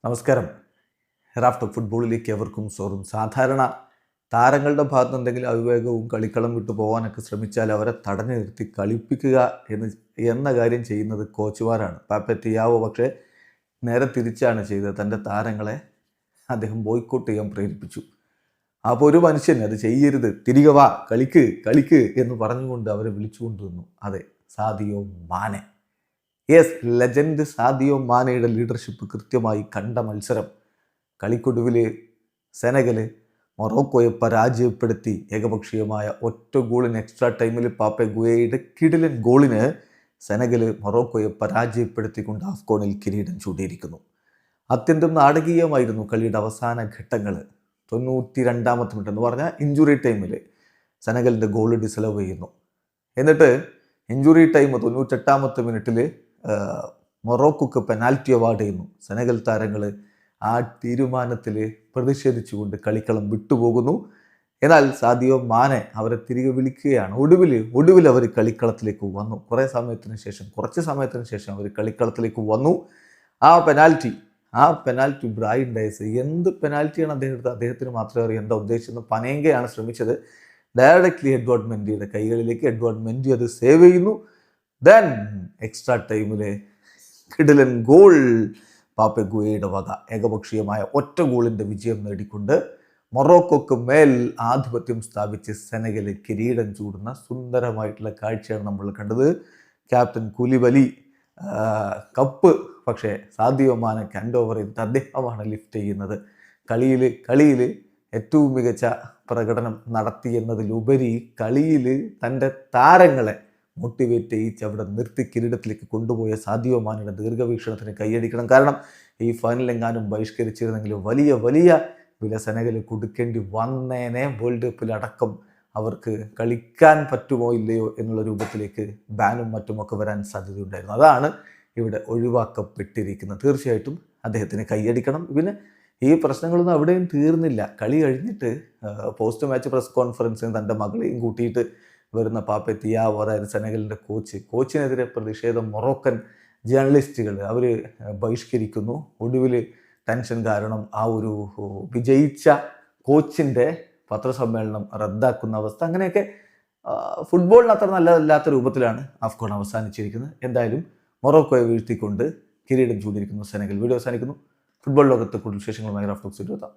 നമസ്കാരം. റാഫ്റ്റോക്ക് ഫുട്ബോളിലേക്ക് എവർക്കും സ്വാഗതം. സാധാരണ താരങ്ങളുടെ ഭാഗത്ത് എന്തെങ്കിലും അവിവേകവും കളിക്കളം വിട്ടു പോകാനൊക്കെ ശ്രമിച്ചാൽ അവരെ തടഞ്ഞു നിർത്തി കളിപ്പിക്കുക എന്ന കാര്യം ചെയ്യുന്നത് കോച്ചുമാരാണ്. പാപ്പെ തിയാവോ പക്ഷേ നേരെ തിരിച്ചാണ് ചെയ്തത്. തൻ്റെ താരങ്ങളെ അദ്ദേഹം ബോയ്ക്കോട്ട് ചെയ്യാൻ പ്രേരിപ്പിച്ചു. അപ്പോൾ ഒരു മനുഷ്യൻ അത് ചെയ്യരുത്, തിരികെ വാ, കളിക്ക് എന്ന് പറഞ്ഞുകൊണ്ട് അവരെ വിളിച്ചുകൊണ്ടിരുന്നു. അതെ, Sadio Mane. Yes, legend Sadio മാനയുടെ ലീഡർഷിപ്പ് കൃത്യമായി കണ്ട മത്സരം. കളിക്കൊടുവിൽ സെനഗൽ മൊറോക്കോയെ പരാജയപ്പെടുത്തി ഏകപക്ഷീയമായ ഒറ്റ ഗോളിന് എക്സ്ട്രാ ടൈമിൽ പാപ്പെ ഗുയയുടെ കിടിലൻ ഗോളിന് സെനഗൽ മൊറോക്കോയെ പരാജയപ്പെടുത്തിക്കൊണ്ട് ആഫ്കോണിൽ കിരീടം ചൂടിയിരിക്കുന്നു. അത്യന്തം നാടകീയമായിരുന്നു കളിയുടെ അവസാന ഘട്ടങ്ങൾ. 92-ാമത്തെ മിനിറ്റ് എന്ന് പറഞ്ഞാൽ ഇഞ്ചുറി ടൈമിൽ സെനഗലിൻ്റെ ഗോൾ ഡിസലവ് ചെയ്യുന്നു. എന്നിട്ട് ഇഞ്ചുറി ടൈം 98-ാമത്തെ മിനിറ്റിൽ മൊറോക്കോക്ക് പെനാൽറ്റി അവാർഡ് ചെയ്യുന്നു. സെനഗൽ താരങ്ങൾ ആ തീരുമാനത്തിൽ പ്രതിഷേധിച്ചുകൊണ്ട് കളിക്കളം വിട്ടുപോകുന്നു. എന്നാൽ സാദിയോ മാനെ അവരെ തിരികെ വിളിക്കുകയാണ്. ഒടുവിൽ അവർ കളിക്കളത്തിലേക്ക് വന്നു. കുറച്ച് സമയത്തിന് ശേഷം അവർ കളിക്കളത്തിലേക്ക് വന്നു. ആ പെനാൽറ്റി ബ്രൈൻ ഡയസ്, എന്ത് പെനാൽറ്റിയാണ് അദ്ദേഹത്തിന് മാത്രമേ അറിയൂ എന്താ ഉദ്ദേശിച്ചത്. പനേങ്കയാണ് ശ്രമിച്ചത്. ഡയറക്റ്റ്ലി എഡ്വാർഡ് മെൻഡിയുടെ കൈകളിലേക്ക്. എഡ്വാർഡ് മെൻഡി അത് സേവ് ചെയ്യുന്നു. ദെൻ എക്സ്ട്രാ ടൈമിലെ കിടിലൻ ഗോൾ പാപ്പെ ഗുയയുടെ വക. ഏകപക്ഷീയമായ ഒറ്റ ഗോളിൻ്റെ വിജയം നേടിക്കൊണ്ട് മൊറോക്കോക്ക് മേൽ ആധിപത്യം സ്ഥാപിച്ച് സെനഗൽ കിരീടം ചൂടുന്ന സുന്ദരമായിട്ടുള്ള കാഴ്ചയാണ് നമ്മൾ കണ്ടത്. ക്യാപ്റ്റൻ കുലിബലി കപ്പ് പക്ഷേ സാദിയോ മാനയ്ക്ക് ഹാൻഡ് ഓവർ ചെയ്തിട്ട് അദ്ദേഹമാണ് ലിഫ്റ്റ് ചെയ്യുന്നത്. കളിയിൽ ഏറ്റവും മികച്ച പ്രകടനം നടത്തി എന്നതിലുപരി കളിയിൽ തൻ്റെ താരങ്ങളെ മോട്ടിവേറ്റ് ചെയ്യിച്ച് അവിടെ നിർത്തി കിരീടത്തിലേക്ക് കൊണ്ടുപോയ സാദിയോ മാനയുടെ ദീർഘവീക്ഷണത്തിന് കൈയടിക്കണം. കാരണം ഈ ഫൈനലെങ്ങാനും ബഹിഷ്കരിച്ചിരുന്നെങ്കിൽ വലിയ വില സെനഗൽ കൊടുക്കേണ്ടി വന്നേനെ. വേൾഡ് കപ്പിലടക്കം അവർക്ക് കളിക്കാൻ പറ്റുമോ ഇല്ലയോ എന്നുള്ള രൂപത്തിലേക്ക് ബാനും മറ്റുമൊക്കെ വരാൻ സാധ്യതയുണ്ടായിരുന്നു. അതാണ് ഇവിടെ ഒഴിവാക്കപ്പെട്ടിരിക്കുന്നത്. തീർച്ചയായിട്ടും അദ്ദേഹത്തിന് കൈയടിക്കണം. പിന്നെ ഈ പ്രശ്നങ്ങളൊന്നും അവിടെയും തീർന്നില്ല. കളി കഴിഞ്ഞിട്ട് പോസ്റ്റ് മാച്ച് പ്രസ് കോൺഫറൻസിന് തൻ്റെ മകളെയും കൂട്ടിയിട്ട് വരുന്ന പാപ്പെ തിയാവോ, അതായത് സെനഗലിൻ്റെ കോച്ചിനെതിരെ പ്രതിഷേധം മൊറോക്കൻ ജേർണലിസ്റ്റുകൾ അവർ ബഹിഷ്കരിക്കുന്നു. ഒടുവിൽ ടെൻഷൻ കാരണം ആ ഒരു വിജയിച്ച കോച്ചിൻ്റെ പത്രസമ്മേളനം റദ്ദാക്കുന്ന അവസ്ഥ. അങ്ങനെയൊക്കെ ഫുട്ബോളിന് അത്ര നല്ലതല്ലാത്ത രൂപത്തിലാണ് ആഫ്കോൺ അവസാനിച്ചിരിക്കുന്നത്. എന്തായാലും മൊറോക്കോയെ വീഴ്ത്തിക്കൊണ്ട് കിരീടം ചൂടിയിരിക്കുന്നു സെനഗൽ. വീഡിയോ അവസാനിക്കുന്നു. ഫുട്ബോൾ ലോകത്ത് കൂടുതൽ വിശേഷങ്ങളുമായി റാഫ്റ്റോക്സ് എത്താം.